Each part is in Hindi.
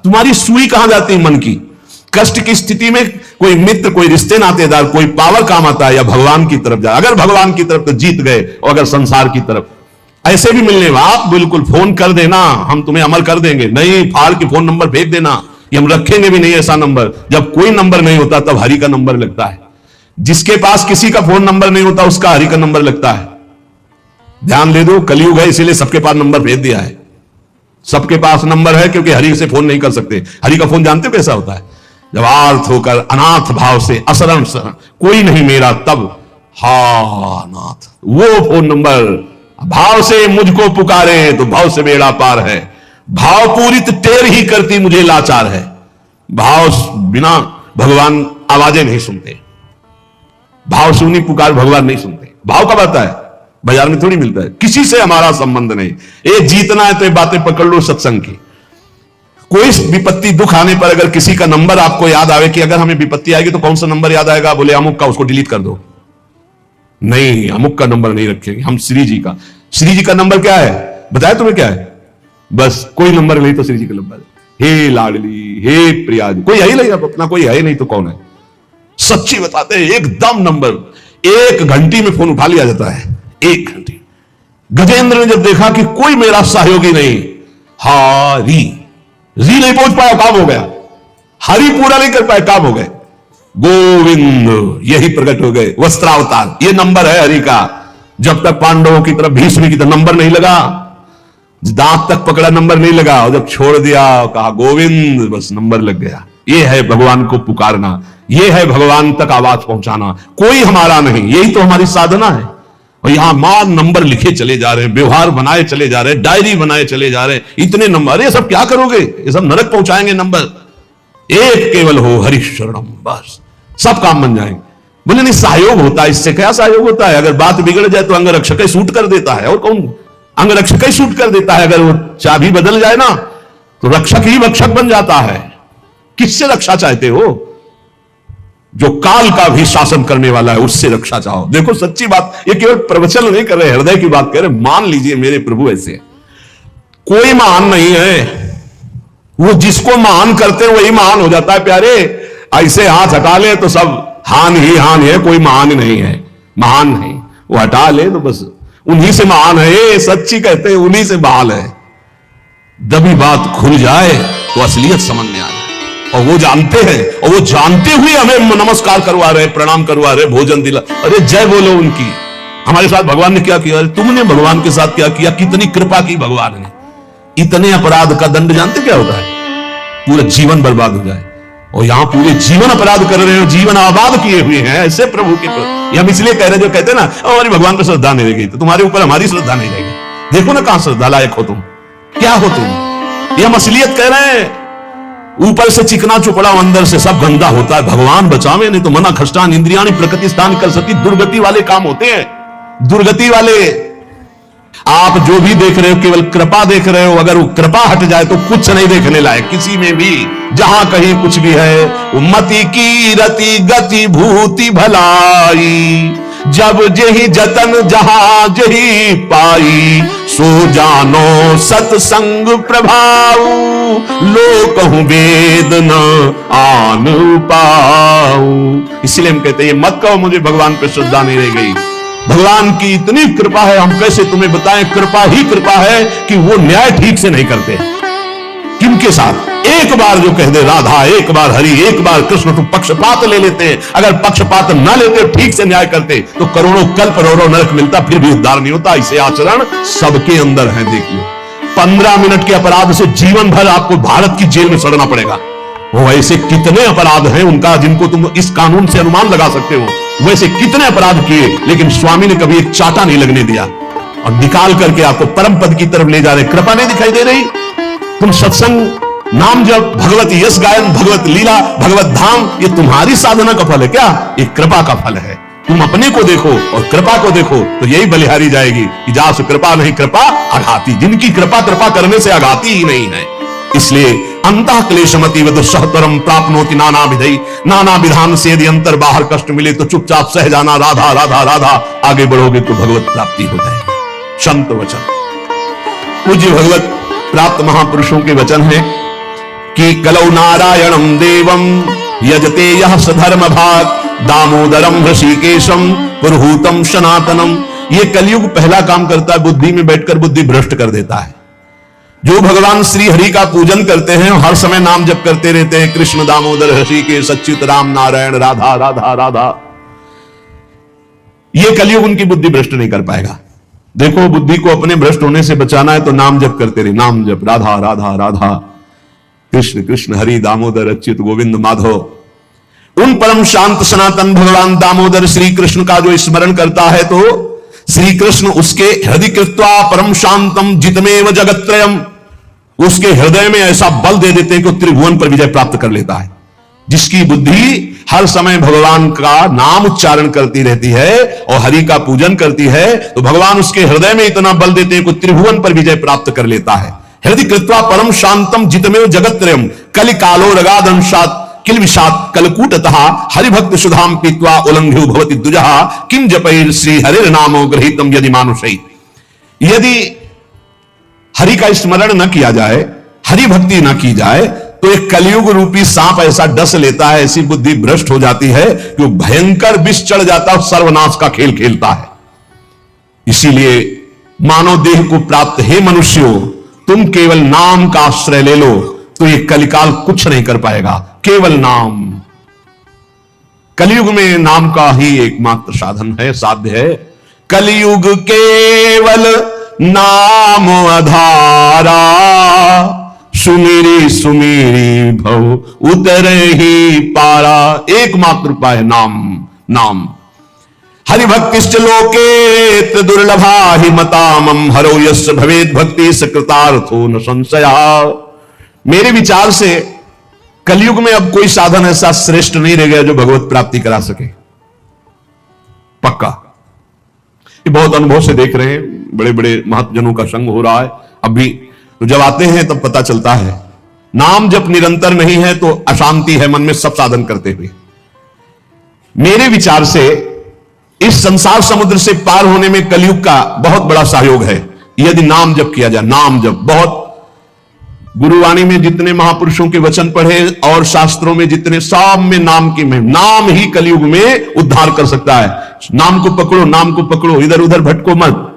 तुम्हारी सुई कहां जाती है मन की? कष्ट की स्थिति में कोई मित्र, कोई रिश्ते नातेदार, कोई पावर काम आता है या भगवान की तरफ जा? अगर भगवान की तरफ तो जीत गए, और अगर संसार की तरफ ऐसे भी मिलने, आप बिल्कुल फोन कर देना, हम तुम्हें अमल कर देंगे। नहीं, फाड़ के फोन नंबर भेज देना, ये हम रखेंगे भी नहीं ऐसा नंबर। जब कोई नंबर नहीं होता तब हरि का नंबर लगता है। जिसके पास किसी का फोन नंबर नहीं होता उसका हरि का नंबर लगता है। ध्यान दे दो, कलयुग है इसीलिए सबके पास नंबर भेज दिया है। सबके पास नंबर है क्योंकि हरि से फोन नहीं कर सकते। हरि का फोन जानते हो कैसा होता है? जब आर्थ होकर अनाथ भाव से असरण शरण कोई नहीं मेरा, तब हा नाथ, वो फोन नंबर भाव से मुझको पुकारे तो भाव से बेड़ा पार है। भाव पूरित टेर ही करती मुझे लाचार है। भाव बिना भगवान आवाजें नहीं सुनते, भाव सुनी पुकार भगवान नहीं सुनते। भाव कब आता है? बाजार में थोड़ी मिलता है। किसी से हमारा संबंध नहीं। ये जीतना है तो ये बातें पकड़ लो सत्संग की। कोई विपत्ति दुख आने पर अगर किसी का नंबर आपको याद आवे कि अगर हमें विपत्ति आएगी तो कौन सा नंबर याद आएगा? बोले अमुक का, उसको डिलीट कर दो। नहीं, अमुक का नंबर नहीं रखेंगे हम, श्री जी का। श्री जी का नंबर क्या है बताया तुम्हें? क्या है? बस कोई नंबर नहीं तो श्री जी का नंबर। हे लाडली, हे प्रिया, कोई है ही नहीं अब अपना, कोई है नहीं तो कौन है? सच्ची बताते हैं, एकदम नंबर 1 घंटी में फोन उठा लिया जाता है। 1 घंटी। गजेंद्र ने जब देखा कि कोई मेरा सहयोगी नहीं, हारी री नहीं पहुंच पाया, काम हो गया। हरि पूरा नहीं कर पाए, काम हो गए। गोविंद यही प्रकट हो गए, वस्त्रावतार। ये नंबर है हरि का। जब तक पांडवों की तरफ, भीष्म की तरफ नंबर नहीं लगा, दांत तक पकड़ा नंबर नहीं लगा, और जब छोड़ दिया कहा गोविंद, बस नंबर लग गया। ये है भगवान को पुकारना, ये है भगवान तक आवाज पहुंचाना। कोई हमारा नहीं, यही तो हमारी साधना है। और यहां मां नंबर लिखे चले जा रहे हैं, व्यवहार बनाए चले जा रहे हैं, डायरी बनाए चले जा रहे हैं, इतने नंबर। ये सब क्या करोगे? ये सब नरक पहुंचाएंगे नंबर। एक केवल हो हरि शरणम, बस सब काम बन जाएंगे। बोले नहीं, सहयोग होता है। इससे क्या सहयोग होता है? अगर बात बिगड़ जाए तो अंगरक्षक ही सूट कर देता है, और कौन? अंगरक्षक ही सूट कर देता है। अगर वो चाबी बदल जाए ना तो रक्षक ही भक्षक बन जाता है। किससे रक्षा चाहते हो? जो काल का भी शासन करने वाला है, उससे रक्षा चाहो। देखो सच्ची बात, ये केवल प्रवचन नहीं कर रहे, हृदय की बात कह रहे। मान लीजिए मेरे प्रभु ऐसे कोई महान नहीं है, वो जिसको महान करते हैं वही महान हो जाता है प्यारे। ऐसे हाथ हटा ले तो सब हान ही हान है, कोई महान नहीं है। महान नहीं, वो हटा ले तो बस उन्हीं से महान है। सच्ची कहते हैं उन्हीं से बहाल है। दबी बात खुल जाए तो असलियत समझ में आ जाए। और वो जानते हैं, और वो जानते हुए हमें नमस्कार करवा रहे, प्रणाम करवा रहे, भोजन दिला। अरे जय बोलो उनकी। हमारे साथ भगवान ने क्या किया? तुमने भगवान के साथ क्या किया? कितनी कृपा की भगवान ने। इतने अपराध का दंड जानते क्या होता है? पूरा जीवन बर्बाद हो जाए। और यहां पूरे जीवन अपराध कर रहे हो, जीवन आबाद किए हुए हैं ऐसे प्रभु के। ये हम इसलिए कह रहे जो कहते हैं ना हमारी भगवान पर श्रद्धा नहीं रहेगी, तो तुम्हारे ऊपर हमारी श्रद्धा नहीं रहेगी। देखो ना कहां श्रद्धा लायक हो तुम, क्या हो तुम। ये हम असलियत कह रहे हैं। ऊपर से चिकना चुपड़ा, अंदर से सब गंदा होता है। भगवान बचावे, नहीं तो मना खष्टान इंद्रियाणी प्रकृति स्थान कर सकती। दुर्गति वाले काम होते हैं, दुर्गति वाले। आप जो भी देख रहे हो केवल कृपा देख रहे हो। अगर वो कृपा हट जाए तो कुछ नहीं देखने लायक किसी में भी। जहां कहीं कुछ भी है, मति की रति गति भूति भलाई, जब जही जतन जहां जही पाई, सो जानो सत्संग प्रभाव, लो कहूं वेद न आन पाऊं। इसलिए हम कहते हैं मत कहो मुझे भगवान पे श्रद्धा नहीं रह गई। भगवान की इतनी कृपा है, हम कैसे तुम्हें बताएं। कृपा ही कृपा है कि वो न्याय ठीक से नहीं करते। किनके साथ? एक बार जो कह दे राधा, एक बार हरि, एक बार कृष्ण, तो पक्षपात ले लेते हैं। अगर पक्षपात ना लेते, ठीक से न्याय करते, तो करोड़ों कल्प करोड़ों नरक मिलता, फिर भी उद्धार नहीं होता। इसे आचरण सबके अंदर है। देखिए 15 मिनट के अपराध से जीवन भर आपको भारत की जेल में सड़ना पड़ेगा। वो ऐसे कितने अपराध हैं उनका, जिनको तुम इस कानून से अनुमान लगा सकते हो। वैसे कितने अपराध किए, लेकिन स्वामी ने कभी एक चाटा नहीं लगने दिया, और निकाल करके आपको परम पद की तरफ ले जा रहे। कृपा नहीं दिखाई दे रही? तुम सत्संग, नाम जप, भगवत यश गायन, भगवत लीला, भगवत धाम, ये तुम्हारी साधना का फल है क्या? ये कृपा का फल है। तुम अपने को देखो और कृपा को देखो, तो यही बलिहारी जाएगी कि जासु कृपा नहीं कृपा आघाती। जिनकी कृपा कृपा करने से आघाती ही नहीं है। इसलिए अंतः क्लेशमति दुस्सहतरम प्राप्नोति नाना विधि, नाना विधान से यदि अंतर बाहर कष्ट मिले तो चुपचाप सह जाना। राधा राधा राधा, आगे बढ़ोगे तो भगवत प्राप्ति हो जाएगी। संत वचन, पूज्य भगवत प्राप्त महापुरुषों के वचन है। कि कलौ नारायणम देवम यजते यह सधर्म भाग दामोदरम ऋषिकेशम पुरहूतम सनातनम। ये कलयुग पहला काम करता है, बुद्धि में बैठकर बुद्धि भ्रष्ट कर देता है। जो भगवान श्री हरि का पूजन करते हैं, हर समय नाम जप करते रहते हैं, कृष्ण दामोदर ऋषिकेश अच्युत राम नारायण राधा राधा राधा, ये कलयुग उनकी बुद्धि भ्रष्ट नहीं कर पाएगा। देखो, बुद्धि को अपने भ्रष्ट होने से बचाना है तो नाम जप करते रहे, नाम जप, राधा राधा राधा, कृष्ण कृष्ण हरि दामोदर अच्युत गोविंद माधव। उन परम शांत सनातन भगवान दामोदर श्री कृष्ण का जो स्मरण करता है तो श्री कृष्ण उसके हृदय कृत्वा परम शांतम जितमेव जगत्त्रयम, उसके हृदय में ऐसा बल दे देते हैं कि त्रिभुवन पर विजय प्राप्त कर लेता है। जिसकी बुद्धि हर समय भगवान का नाम उच्चारण करती रहती है और हरि का पूजन करती है, तो भगवान उसके हृदय में इतना बल देते हैं कि त्रिभुवन पर विजय प्राप्त कर लेता है। हृदय कृत्वा परम शांतम जितमेव जगत्त्रयम कलिकालो रगादंशात किल विषात कलकूटतः हरिभक्त सुधाम पीत्वा उल्लंघ्यो भवति दुजहा किम जपैर श्री हरिर नामो गृहीतम यदि मानुषै। यदि हरि का स्मरण न किया जाए, हरि भक्ति न की जाए, तो एक कलयुग रूपी सांप ऐसा डस लेता है, ऐसी बुद्धि भ्रष्ट हो जाती है कि भयंकर विष चढ़ जाता है, सर्वनाश का खेल खेलता है। इसीलिए मानव देह को प्राप्त हे मनुष्यों, तुम केवल नाम का आश्रय ले लो तो ये कलिकाल कुछ नहीं कर पाएगा। केवल नाम, कलयुग में नाम का ही एकमात्र साधन है, साध्य है। कलयुग केवल नाम आधारा, सुमेरी सुमेरी भव उतरे ही पारा। एकमात्र उपाय है नाम, नाम। हरिभक्तिश्च लोके दुर्लभा हि मतामम हरो यस्य भवेद भक्ति सकृतार्थो न संशया। मेरे विचार से कलयुग में अब कोई साधन ऐसा श्रेष्ठ नहीं रह गया जो भगवत प्राप्ति करा सके, पक्का। ये बहुत अनुभव से देख रहे हैं, बड़े बड़े महत्जनों का संग हो रहा है। अब भी तो जब आते हैं तब पता चलता है, नाम जब निरंतर नहीं है तो अशांति है मन में, सब साधन करते हुए। मेरे विचार से इस संसार समुद्र से पार होने में कलयुग का बहुत बड़ा सहयोग है, यदि नाम जप किया जाए। नाम जप, बहुत गुरुवाणी में जितने महापुरुषों के वचन पढ़े और शास्त्रों में जितने, सब में नाम की महिमा। नाम ही कलयुग में उद्धार कर सकता है। नाम को पकड़ो, नाम को पकड़ो, इधर उधर भटको मत।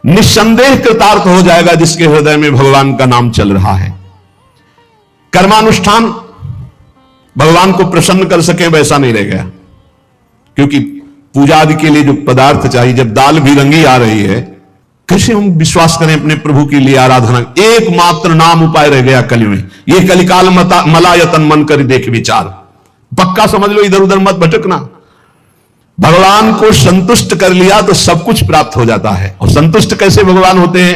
निस्संदेह कृतार्थ हो जाएगा जिसके हृदय में भगवान का नाम चल रहा है। कर्मानुष्ठान भगवान को प्रसन्न कर सके वैसा नहीं रह गया, क्योंकि पूजा आदि के लिए जो पदार्थ चाहिए, जब दाल भी रंगी आ रही है, कैसे हम विश्वास करें अपने प्रभु के लिए आराधना। एकमात्र नाम उपाय रह गया कलयुग में। ये कलिकाल मलायतन मन कर देख विचार, पक्का समझ लो, इधर उधर मत भटकना। भगवान को संतुष्ट कर लिया तो सब कुछ प्राप्त हो जाता है। और संतुष्ट कैसे भगवान होते हैं?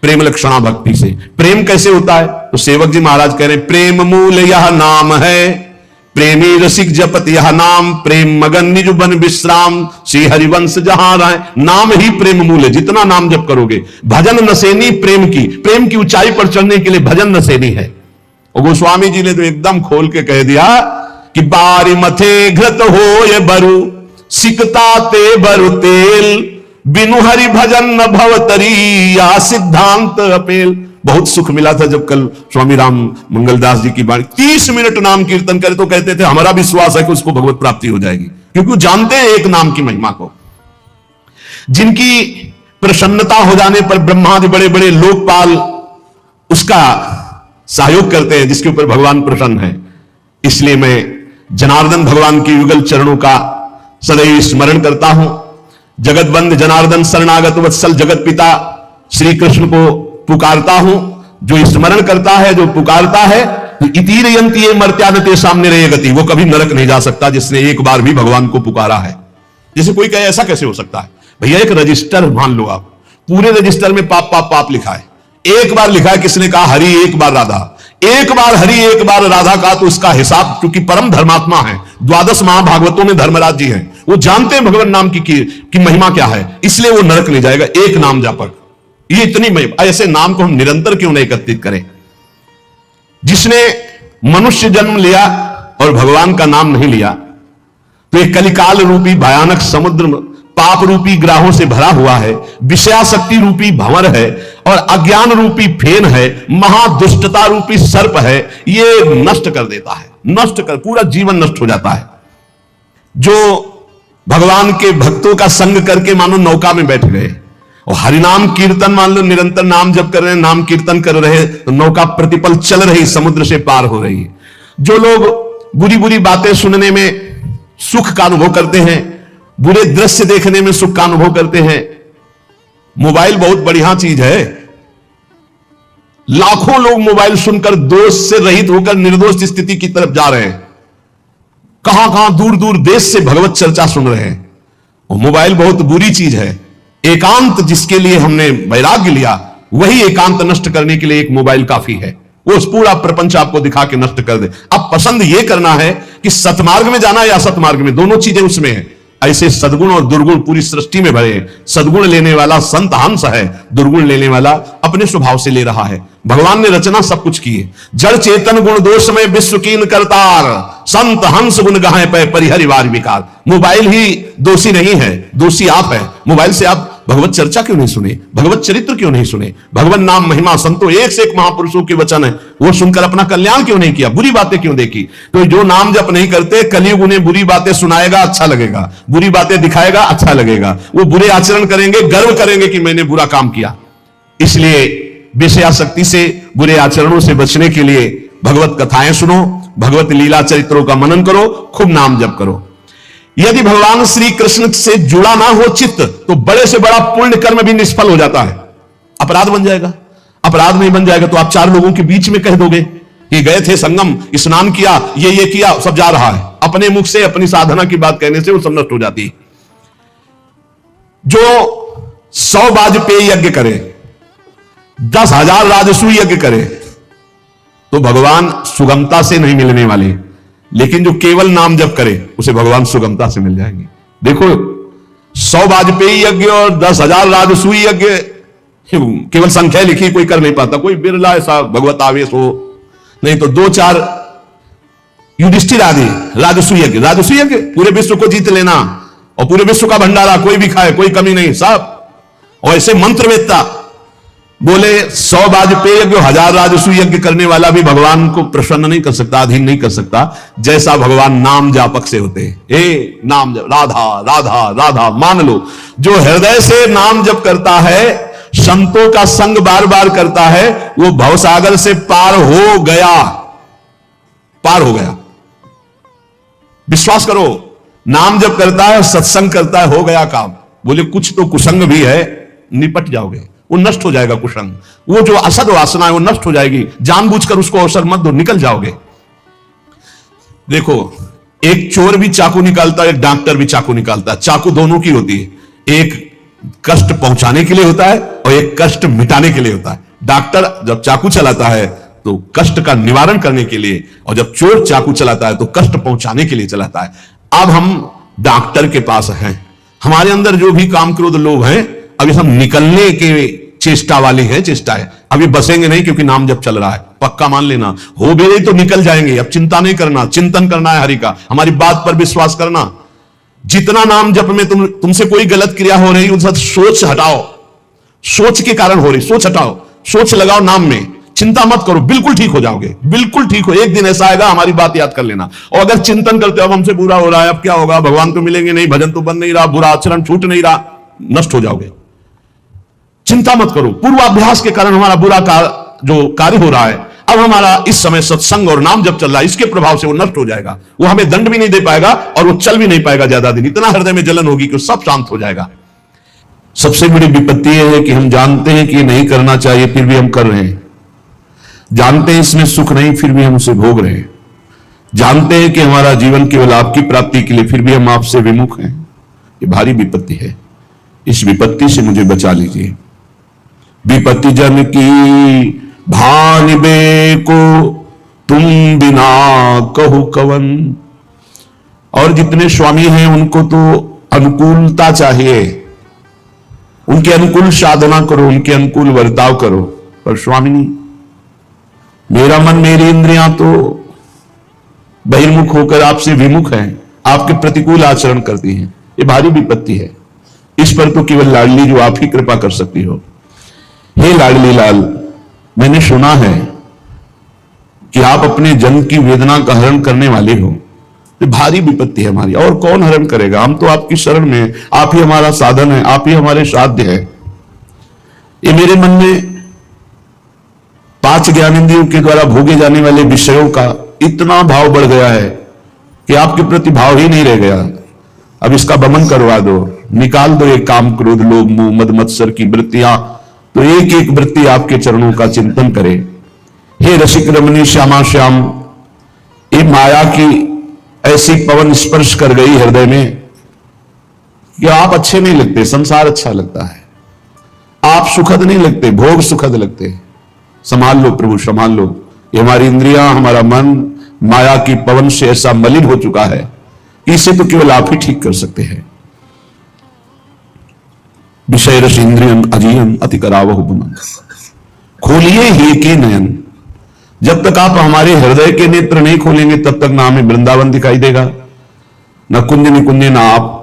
प्रेम लक्षणा भक्ति से। प्रेम कैसे होता है? तो सेवक जी महाराज कह रहे हैं, प्रेम मूल यह नाम है, प्रेमी रसिक जपत यह नाम, प्रेम मगन निज बन विश्राम, श्री हरिवंश जहां राय। नाम ही प्रेम मूल है, जितना नाम जप करोगे। भजन नसेनी प्रेम की ऊंचाई पर चढ़ने के लिए भजन नसेनी है। और गोस्वामी जी ने तो एकदम खोल के कह दिया कि बारी मथे घृत हो ये बरु, सिकता ते बरु तेल, बिनु हरि भजन न भवतरी, या सिद्धांत अपेल। बहुत सुख मिला था जब कल स्वामी राम मंगलदास जी की बात 30 मिनट नाम कीर्तन करे तो कहते थे हमारा विश्वास है कि उसको भगवत प्राप्ति हो जाएगी, क्योंकि वो जानते हैं एक नाम की महिमा को। जिनकी प्रसन्नता हो जाने पर ब्रह्मादि बड़े बड़े लोकपाल उसका सहयोग करते हैं, जिसके ऊपर भगवान प्रसन्न है। इसलिए मैं जनार्दन भगवान के युगल चरणों का सदैव स्मरण करता हूं। जगतबंध जनार्दन शरणागत वत्सल जगत पिता श्री कृष्ण को पुकारता हूं। जो स्मरण करता है, जो पुकारता है, इतीरयंती ये मर्त्यानते सामने रहे गति, वो कभी नरक नहीं जा सकता जिसने एक बार भी भगवान को पुकारा है। जैसे कोई कहे ऐसा कैसे हो सकता है? भैया एक रजिस्टर मान लो आप, पूरे रजिस्टर में पाप पाप पाप लिखा है। एक बार लिखा है, किसने कहा हरि एक बार राधा, एक बार हरि एक बार राधा का, तो उसका हिसाब, क्योंकि परम धर्मात्मा है, 12 महाभागवतों में धर्मराज जी हैं, वो जानते हैं भगवान नाम की महिमा क्या है, इसलिए वो नरक नहीं जाएगा। एक नाम जापक, ये इतनी महिमा। ऐसे नाम को हम निरंतर क्यों नहीं एकत्रित करें? जिसने मनुष्य जन्म लिया और भगवान का नाम नहीं लिया, तो एक कलिकाल रूपी भयानक समुद्र पाप रूपी ग्राहों से भरा हुआ है, विषयाशक्ति रूपी भंवर है और अज्ञान रूपी फेन है, महादुष्टता रूपी सर्प है। ये नष्ट कर देता है, नष्ट कर, पूरा जीवन नष्ट हो जाता है। जो भगवान के भक्तों का संग करके मानो नौका में बैठ गए और हरिनाम कीर्तन, मान लो निरंतर नाम जप कर रहे हैं, नाम कीर्तन कर रहे हैं, तो नौका प्रतिपल चल रही, समुद्र से पार हो रही है। जो लोग बुरी बुरी बातें सुनने में सुख का अनुभव करते हैं, बुरे दृश्य देखने में सुख का अनुभव करते हैं, मोबाइल बहुत बढ़िया चीज है। लाखों लोग मोबाइल सुनकर दोष से रहित होकर निर्दोष स्थिति की तरफ जा रहे हैं। कहां कहां दूर दूर देश से भगवत चर्चा सुन रहे हैं। और मोबाइल बहुत बुरी चीज है। एकांत जिसके लिए हमने वैराग्य लिया, वही एकांत नष्ट करने के लिए एक मोबाइल काफी है। वो पूरा प्रपंच आपको दिखा के नष्ट कर दे। अब पसंद ये करना है कि सतमार्ग में जाना या असतमार्ग में, दोनों चीजें उसमें है। ऐसे सद्गुण और दुर्गुण पूरी सृष्टि में भरे हैं। सद्गुण लेने वाला संत हंस है, दुर्गुण लेने वाला अपने स्वभाव से ले रहा है। भगवान ने रचना सब कुछ की है। जड़ चेतन गुण दोष में विश्व कीन करतार, संत हंस गुण गाहे पे परिहरिवार विकार। मोबाइल ही दोषी नहीं है, दोषी आप है। मोबाइल से आप भगवत चर्चा क्यों नहीं सुने, भगवत चरित्र क्यों नहीं सुने, भगवत नाम महिमा संतो एक से एक महापुरुषों के वचन है, वो सुनकर अपना कल्याण क्यों नहीं किया, बुरी बातें क्यों देखी। तो जो नाम जप नहीं करते, कलयुग उन्हें बुरी बातें सुनाएगा, अच्छा लगेगा, बुरी बातें दिखाएगा, अच्छा लगेगा। वो बुरे आचरण करेंगे, गर्व करेंगे कि मैंने बुरा काम किया। इसलिए विषयासक्ति से, बुरे आचरणों से बचने के लिए भगवत कथाएं सुनो, भगवत लीला चरित्रों का मनन करो, खूब नाम जप करो। यदि भगवान श्री कृष्ण से जुड़ा ना हो चित्त, तो बड़े से बड़ा पुण्य कर्म भी निष्फल हो जाता है, अपराध बन जाएगा। अपराध नहीं बन जाएगा तो आप चार लोगों के बीच में कह दोगे कि गए थे संगम, स्नान किया, ये किया, सब जा रहा है। अपने मुख से अपनी साधना की बात कहने से वो सब नष्ट हो जाती है। जो 100 वाजपेयी यज्ञ करे, 10,000 राजसूय यज्ञ करे, तो भगवान सुगमता से नहीं मिलने वाले। लेकिन जो केवल नाम जप करे, उसे भगवान सुगमता से मिल जाएंगे। देखो 100 वाजपेयी यज्ञ और 10,000 राजसूय यज्ञ, केवल संख्या लिखी कोई कर नहीं पाता। कोई बिरला ऐसा भगवत आवेश हो, नहीं तो 2-4 युधिष्ठिर आदि राजसूय यज्ञ। राजसूय यज्ञ पूरे विश्व को जीत लेना और पूरे विश्व का भंडारा, कोई भी खाए, कोई कमी नहीं, सब। और ऐसे मंत्रवेत्ता बोले 100 वाजपेयी यज्ञ, 1000 राजसूय यज्ञ करने वाला भी भगवान को प्रसन्न नहीं कर सकता, अधीन नहीं कर सकता, जैसा भगवान नाम जापक से होते हैं। हे नाम जप, राधा राधा राधा, मान लो जो हृदय से नाम जप करता है, संतों का संग बार बार करता है, वो भवसागर से पार हो गया, पार हो गया। विश्वास करो, नाम जप करता है, सत्संग करता है, हो गया काम। बोले कुछ तो कुसंग भी है, निपट जाओगे, वो नष्ट हो जाएगा कुसंग। वो जो असद वासना है वो नष्ट हो जाएगी। जानबूझकर उसको अवसर मत दो, निकल जाओगे। देखो, एक चोर भी चाकू निकालता है, एक डॉक्टर भी चाकू निकालता है। चाकू दोनों की होती है, एक कष्ट पहुंचाने के लिए होता है और एक कष्ट मिटाने के लिए होता है। डॉक्टर जब चाकू चलाता है तो कष्ट का निवारण करने के लिए, और जब चोर चाकू चलाता है तो कष्ट पहुंचाने के लिए चलाता है। अब हम डॉक्टर के पास हैं, हमारे अंदर जो भी काम क्रोध लोभ हैं, अभी हम निकलने के चेष्टा वाली है, चेष्टा है। अभी बसेंगे नहीं, क्योंकि नाम जब चल रहा है, पक्का मान लेना। हो भी नहीं तो निकल जाएंगे। अब चिंता नहीं करना, चिंतन करना है हरि का, हमारी बात पर विश्वास करना। जितना नाम जप में तुमसे कोई गलत क्रिया हो रही, उस सोच हटाओ, सोच के कारण हो रही, सोच हटाओ, सोच लगाओ नाम में, चिंता मत करो, बिल्कुल ठीक हो जाओगे, बिल्कुल ठीक हो। एक दिन ऐसा आएगा, हमारी बात याद कर लेना। और अगर चिंतन करते हो अब हमसे बुरा हो रहा है, अब क्या होगा, भगवान तो मिलेंगे नहीं, भजन तो बन नहीं रहा, बुरा आचरण छूट नहीं रहा, नष्ट हो जाओगे। चिंता मत करो, पूर्वाभ्यास के कारण हमारा बुरा जो कार्य हो रहा है, अब हमारा इस समय सत्संग और नाम जब चल रहा है, इसके प्रभाव से वो नष्ट हो जाएगा। वो हमें दंड भी नहीं दे पाएगा और वो चल भी नहीं पाएगा ज्यादा दिन। इतना हृदय में जलन होगी कि सब शांत हो जाएगा। सबसे बड़ी विपत्ति यह है कि हम जानते हैं कि ये नहीं करना चाहिए, फिर भी हम कर रहे हैं। जानते हैं इसमें सुख नहीं, फिर भी हम उसे भोग रहे हैं। जानते हैं कि हमारा जीवन केवल आपकी प्राप्ति के लिए, फिर भी हम आपसे विमुख हैं। ये भारी विपत्ति है। इस विपत्ति से मुझे बचा लीजिए। विपत्ति जन की भानिबे को तुम बिना कहु कवन। और जितने स्वामी हैं उनको तो अनुकूलता चाहिए, उनके अनुकूल साधना करो, उनके अनुकूल वर्ताव करो। पर स्वामिनी, मेरा मन मेरी इंद्रियां तो बहिर्मुख होकर आपसे विमुख हैं, आपके प्रतिकूल आचरण करती हैं। ये भारी विपत्ति है। इस पर तो केवल लाडली जो आप ही कृपा कर सकती हो। हे लाडली लाल, मैंने सुना है कि आप अपने जन की वेदना का हरण करने वाले हो। ये भारी विपत्ति है हमारी, और कौन हरण करेगा? हम तो आपकी शरण में हैं, आप ही हमारा साधन है, आप ही हमारे साध्य है। ये मेरे मन में 5 ज्ञानेंद्रियों के द्वारा भोगे जाने वाले विषयों का इतना भाव बढ़ गया है कि आपके प्रति भाव ही नहीं रह गया। अब इसका दमन करवा दो, निकाल दो ये काम, क्रोध, लोभ, मोह, मद, मत्सर की वृत्तियां। तो एक एक वृत्ति आपके चरणों का चिंतन करे। हे रसिक रमणी श्यामा श्याम, ये माया की ऐसी पवन स्पर्श कर गई हृदय में कि आप अच्छे नहीं लगते, संसार अच्छा लगता है। आप सुखद नहीं लगते, भोग सुखद लगते। संभाल लो प्रभु, संभाल लो। ये हमारी इंद्रियां, हमारा मन माया की पवन से ऐसा मलिन हो चुका है कि इसे तो केवल आप ही ठीक कर सकते हैं। विषय रस इंद्रियन अजीयन अति करावहु पुनः, खोलिए ही के नयन। जब तक आप हमारे हृदय के नेत्र नहीं खोलेंगे तब तक ना हमें वृंदावन दिखाई देगा, ना कुंज निकुंज, ना आप।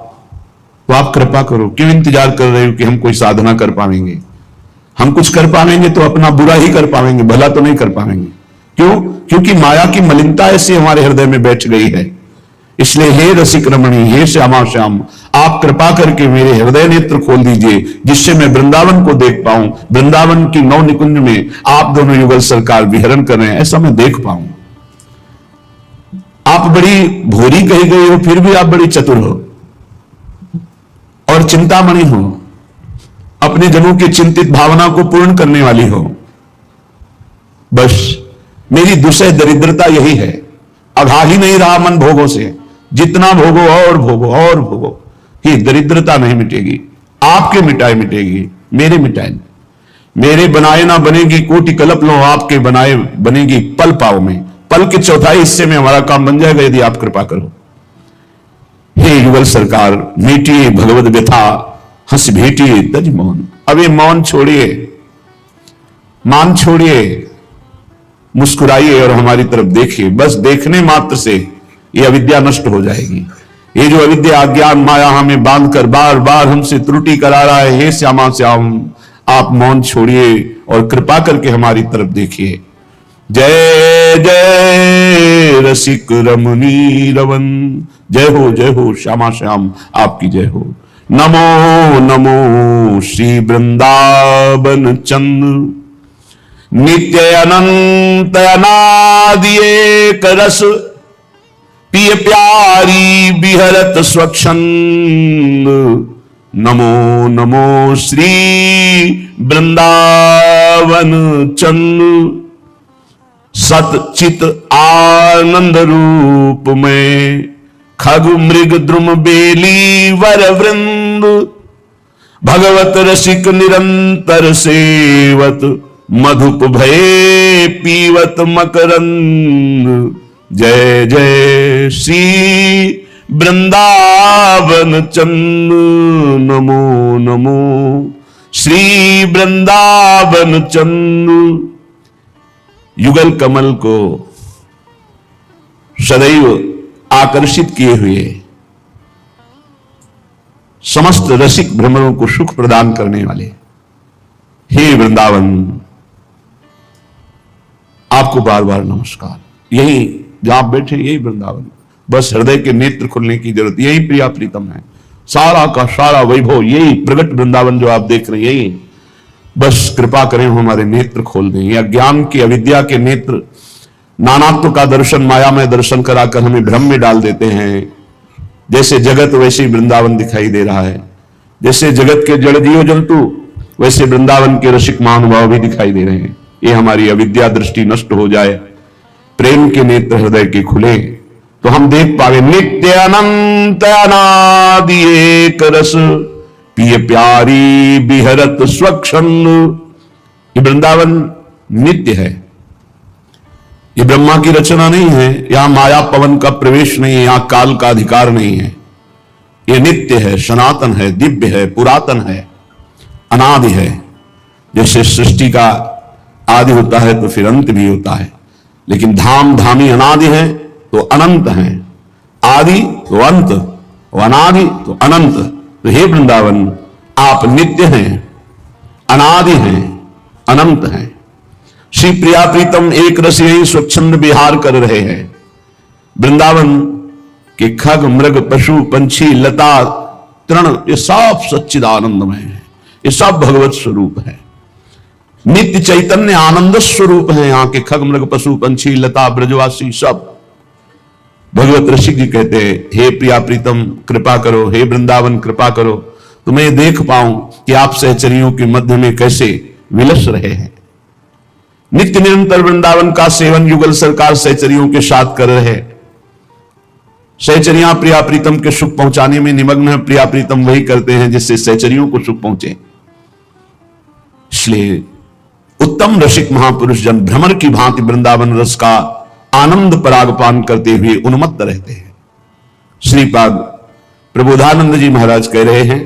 तो आप कृपा करो। क्यों इंतजार कर रहे हो कि हम कोई साधना कर पाएंगे? हम कुछ कर पाएंगे तो अपना बुरा ही कर पाएंगे, भला तो नहीं कर पाएंगे। क्यों? क्योंकि माया की मलिनता ऐसी हमारे हृदय में बैठ गई है। इसलिए हे रसिक रमणी, हे श्यामा श्याम, आप कृपा करके मेरे हृदय नेत्र खोल दीजिए, जिससे मैं वृंदावन को देख पाऊं। वृंदावन की 9 निकुंज में आप दोनों युगल सरकार विहरण कर रहे हैं, ऐसा मैं देख पाऊं। आप बड़ी भोरी कही गई हो, फिर भी आप बड़ी चतुर हो और चिंतामणि हो। अपने जनों की चिंतित भावना को पूर्ण करने वाली हो। बस मेरी दुसह दरिद्रता यही है, अघा ही नहीं रहा मन भोगों से। जितना भोगो और भोगो और भोगो, ही दरिद्रता नहीं मिटेगी। आपके मिटाए मिटेगी, मेरे मिटाए। मेरे बनाए ना बनेगी कोटि कल्प लो, आपके बनाए बनेगी पल पाव में। पल के चौथाई हिस्से में हमारा काम बन जाएगा यदि आप कृपा करो। हे युगल सरकार, मीटिए भगवत व्यथा, हंस भेटिए तज मौन। अब ये मौन छोड़िए, मान छोड़िए, मुस्कुराइए और हमारी तरफ देखिए। बस देखने मात्र से ये अविद्या नष्ट हो जाएगी। ये जो अविद्या अज्ञान माया हमें बांधकर बार बार हमसे त्रुटि करा रहा है, हे श्यामा श्याम, आप मौन छोड़िए और कृपा करके हमारी तरफ देखिए। जय जय रसिक रमणी रवन, जय हो श्यामा श्याम, आपकी जय हो। नमो नमो श्री वृंदावन चंद, नित्य अनंत अनादि एक रस, पिय प्यारी बिहरत स्वच्छंद। नमो नमो श्री वृंदावन चंद, सत चित आनंद रूप में, खग मृग द्रुम बेली वर वृंद। भगवत रसिक निरंतर सेवत, मधुप भये पीवत मकरंद। जय जय श्री वृंदावन चंद, नमो नमो श्री वृंदावन चंद। युगल कमल को सदैव आकर्षित किए हुए समस्त रसिक भ्रमरों को सुख प्रदान करने वाले हे वृंदावन, आपको बार बार नमस्कार। यही जहां आप बैठे यही वृंदावन, बस हृदय के नेत्र खुलने की जरूरत, यही प्रिया प्रीतम है। सारा का सारा वैभव यही प्रगट वृंदावन जो आप देख रहे हैं, यही। बस कृपा करें, हमारे नेत्र खोल दें। या ज्ञान की अविद्या के नेत्र नानात्व का दर्शन, मायामय दर्शन कराकर हमें भ्रम में डाल देते हैं। जैसे जगत वैसे ही वृंदावन दिखाई दे रहा है, जैसे जगत के जड़ जीव जंतु वैसे वृंदावन के रसिक महानुभाव भी दिखाई दे रहे हैं। ये हमारी अविद्या दृष्टि नष्ट हो जाए, प्रेम के नेत्र हृदय के खुले, तो हम देख पावे नित्य अनंत अनादि एक रस, पिय प्यारी बिहरत स्वच्छंद। ये वृंदावन नित्य है, ये ब्रह्मा की रचना नहीं है, यहां माया पवन का प्रवेश नहीं है, यहां काल का अधिकार नहीं है। ये नित्य है, सनातन है, दिव्य है, पुरातन है, अनादि है। जैसे सृष्टि का आदि होता है तो फिर अंत भी होता है, लेकिन धाम धामी अनादि है तो अनंत है। आदि तो अंत, अनादि तो अनंत। तो हे वृंदावन, आप नित्य हैं, अनादि हैं, अनंत हैं। श्री प्रिया प्रीतम एक रस यही स्वच्छंद विहार कर रहे हैं। वृंदावन के खग मृग पशु पंछी लता तृण ये सब सच्चिदानंदमय है, ये सब भगवत स्वरूप है, नित्य चैतन्य आनंद स्वरूप है। यहां के खग मृग पशु पंछी लता ब्रजवासी सब। भगवत ऋषि जी कहते हैं, हे प्रिया प्रीतम कृपा करो, हे वृंदावन कृपा करो, तुम्हें देख पाऊं कि आप सहचरियों के मध्य में कैसे विलस रहे हैं। नित्य निरंतर वृंदावन का सेवन युगल सरकार सहचरियों के साथ कर रहे। सहचरियां प्रिया प्रीतम के सुख पहुंचाने में निमग्न है। प्रिया प्रीतम वही करते हैं जिससे सहचरियों को सुख पहुंचे। इसलिए उत्तम रसिक महापुरुष जन भ्रमर की भांति वृंदावन रस का आनंद परागपान करते हुए उन्मत्त रहते हैं। श्रीपाद प्रबोधानंद जी महाराज कह रहे हैं,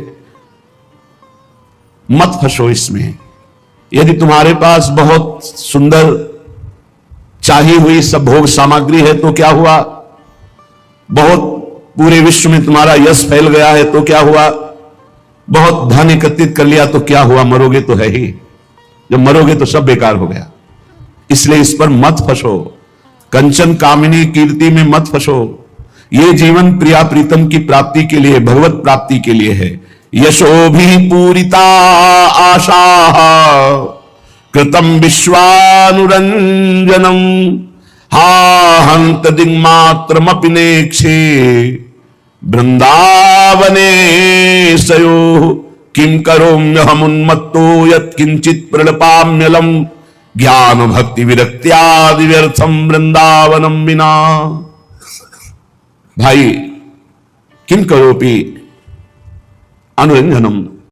मत फंसो इसमें। यदि तुम्हारे पास बहुत सुंदर चाही हुई सब भोग सामग्री है तो क्या हुआ, बहुत पूरे विश्व में तुम्हारा यश फैल गया है तो क्या हुआ, बहुत धन एकत्रित कर लिया तो क्या हुआ, मरोगे तो है ही। जब मरोगे तो सब बेकार हो गया। इसलिए इस पर मत फंसो, कंचन कामिनी कीर्ति में मत फंसो। ये जीवन प्रिया प्रीतम की प्राप्ति के लिए, भगवत प्राप्ति के लिए है। यशो भी पूरिता आशा कृतम विश्वानुरंजनम हा हंत दिग्मात्रमपि नेक्षे वृंदावने सयो किम करोम्यहमुन्मत्तो यत्किंचित् प्रणपाम्यलम ज्ञान भक्ति विरक्त्यादि व्यर्थम वृंदावनम विना। भाई किम करोपि अनुरंजनम,